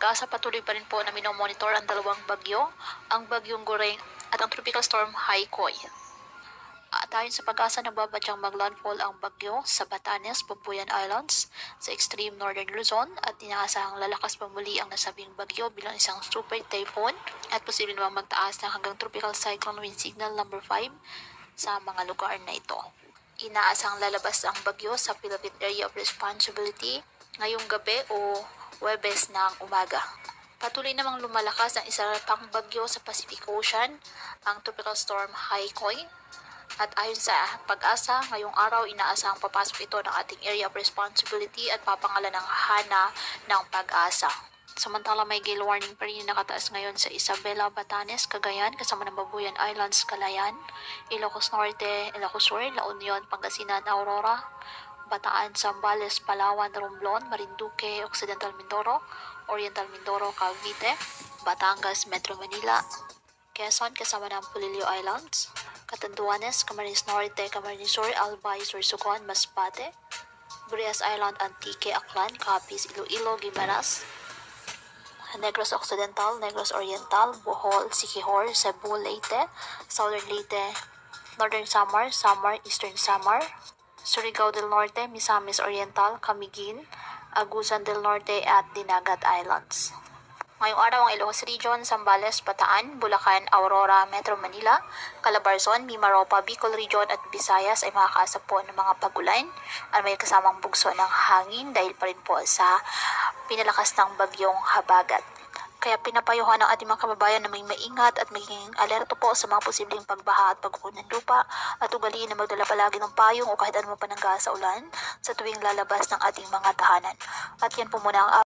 Pag-asa patuloy pa rin po na minomonitor ang dalawang bagyo, ang bagyong Goreng at ang tropical storm Haikoy. At ayon sa Pag-asa, nagbabadyang maglandfall ang bagyo sa Batanes, Babuyan Islands sa extreme northern Luzon at inaasahang lalakas pa muli ang nasabing bagyo bilang isang super typhoon at posible namang magtaas ng hanggang tropical cyclone wind signal number 5 sa mga lugar na ito. Inaasahang lalabas ang bagyo sa Philippine Area of Responsibility ngayong gabi o Huwebes ng umaga. Patuloy namang lumalakas ang isa pang bagyo sa Pacific Ocean, ang tropical storm Haikoy. At ayon sa Pag-asa, ngayong araw inaasahang papasok ito ng ating area of responsibility at papangalan ng Hana ng Pag-asa. Samantala may gale warning pa rin nakataas ngayon sa Isabela, Batanes, Cagayan, kasama ng Babuyan Islands, Calayan, Ilocos Norte, Ilocos Sur, La Union, Pangasinan, Aurora, Bataan, Zambales, Palawan, Romblon, Marinduque, Occidental Mindoro, Oriental Mindoro, Cavite, Batangas, Metro Manila, Quezon kasama ng Polillo Islands, Catanduanes, Camarines Norte, Camarines Sur, Albay, Sorsogon, Masbate, Burias Island, Antique, Aklan, Capiz, Iloilo, Guimaras, Negros Occidental, Negros Oriental, Bohol, Siquijor, Cebu, Leyte, Southern Leyte, Northern Samar, Samar, Eastern Samar, Surigao del Norte, Misamis Oriental, Camiguin, Agusan del Norte at Dinagat Islands. Ngayong araw ang Ilocos Region, Zambales, Bataan, Bulacan, Aurora, Metro Manila, Calabarzon, Mimaropa, Bicol Region at Visayas ay makakaasa po ng mga pag-ulan at may kasamang bugso ng hangin dahil pa rin po sa pinalakas ng bagyong Habagat. Kaya pinapayuhan ng ating mga kababayan na may maingat at maging alerto po sa mga posibleng pagbaha at pagkuho ng lupa at ugaliin na magdala palagi ng payong o kahit anumang panangga sa ulan sa tuwing lalabas ng ating mga tahanan. At yan po muna ang